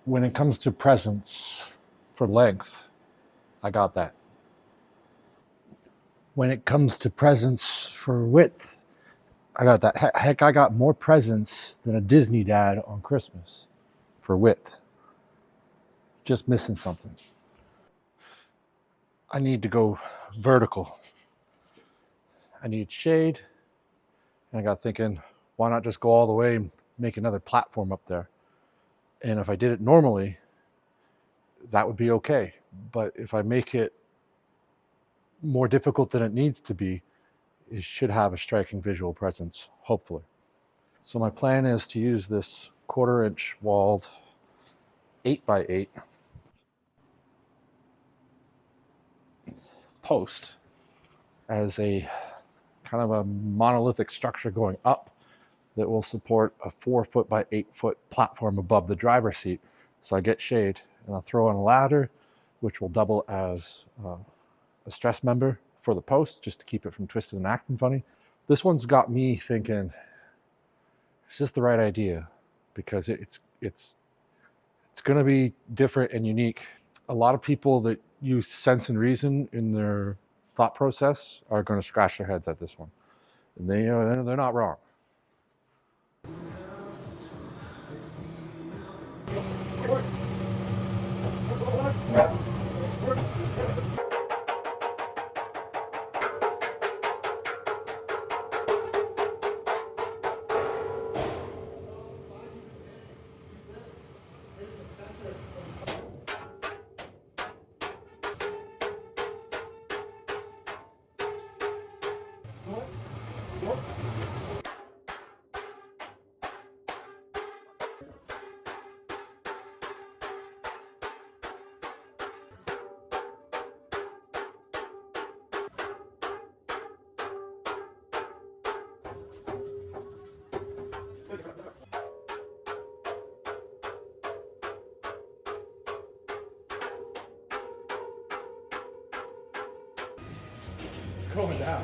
When it comes to presents for length, I got that. When it comes to presents for width, I got that. Heck, I got more presents than a Disney dad on Christmas for width. Just missing something. I need to go vertical. I need shade. And I got thinking, why not just go all the way and make another platform up there? And if I did it normally, that would be okay. But if I make it more difficult than it needs to be, it should have a striking visual presence, hopefully. So my plan is to use this 1/4 inch walled 8x8 post as a kind of a monolithic structure going up that will support a 4 foot by 8 foot platform above the driver's seat. So I get shade, and I'll throw in a ladder, which will double as a stress member for the post, just to keep it from twisting and acting funny. This one's got me thinking, is this the right idea? Because it's going to be different and unique. A lot of people that use sense and reason in their thought process are going to scratch their heads at this one, and they're not wrong. It's going down.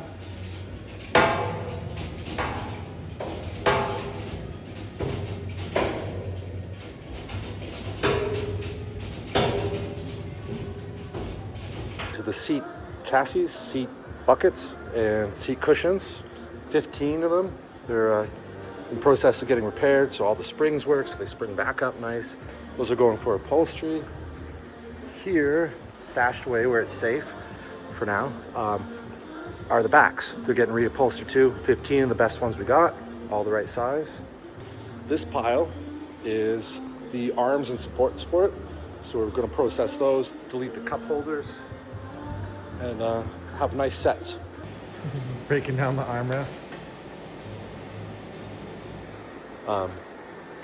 To the seat chassis, seat buckets, and seat cushions. 15 of them. They're in process of getting repaired, so all the springs work, so they spring back up nice. Those are going for upholstery. Here, stashed away where it's safe for now, are the backs. They're getting reupholstered too. 15 of the best ones we got, all the right size. This pile is the arms and support. So we're going to process those, delete the cup holders, and have nice sets. Breaking down the armrests. So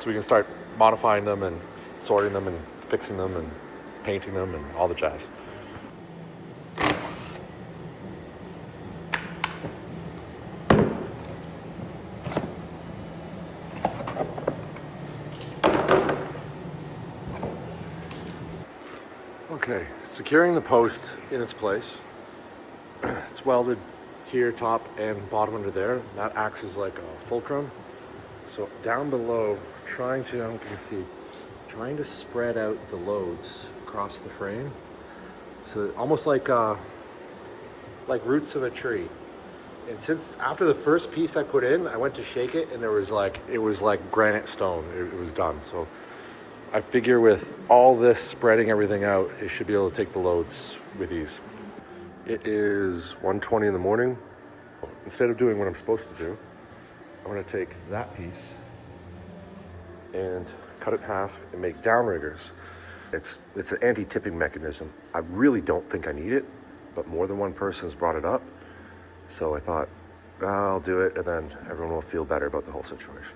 we can start modifying them and sorting them and fixing them and painting them and all the jazz. Okay, securing the post in its place. It's welded here, top and bottom under there. That acts as like a fulcrum. So down below, I don't know if you can see, trying to spread out the loads across the frame. So almost like roots of a tree. And since after the first piece I put in, I went to shake it, and it was like granite stone. It was done. So I figure with all this spreading everything out, it should be able to take the loads with ease. It is 1:20 in the morning. Instead of doing what I'm supposed to do, I'm going to take that piece and cut it in half and make downriggers. It's an anti-tipping mechanism. I really don't think I need it, but more than one person's brought it up. So I thought, I'll do it, and then everyone will feel better about the whole situation.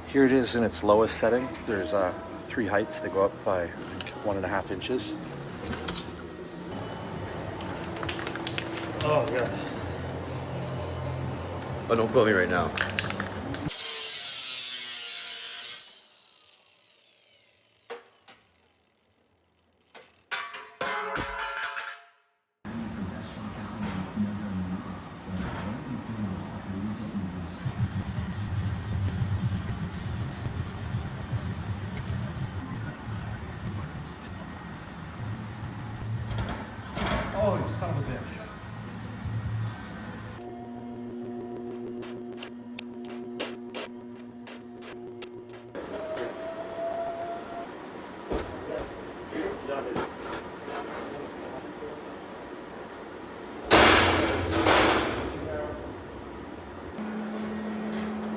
Here it is in its lowest setting. There's 3 heights that go up by 1.5 inches. Oh, yeah. Oh, don't film me right now. son of a bitch.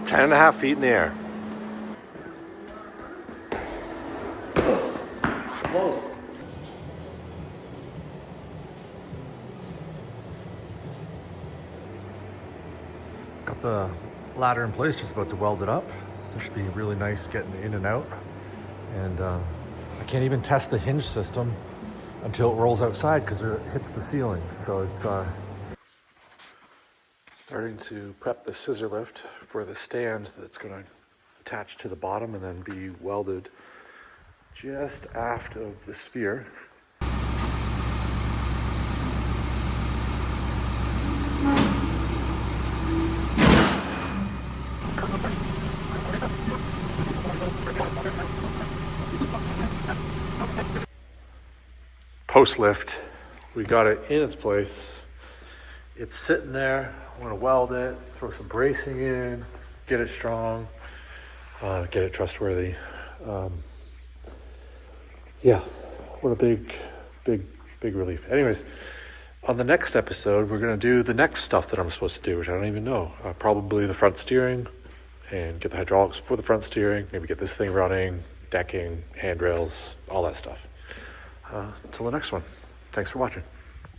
Ten and a half feet in the air. Close. Got the ladder in place, just about to weld it up. So it should be really nice getting in and out. And I can't even test the hinge system until it rolls outside because it hits the ceiling. So it's starting to prep the scissor lift for the stand that's going to attach to the bottom and then be welded just aft of the sphere. Post lift, we got it in its place. It's sitting there. I want to weld it, throw some bracing in, get it strong, get it trustworthy. Yeah, what a big relief. Anyways, on the next episode, we're going to do the next stuff that I'm supposed to do, which I don't even know. Probably the front steering and get the hydraulics for the front steering, maybe get this thing running, decking, handrails, all that stuff. Till the next one. Thanks for watching.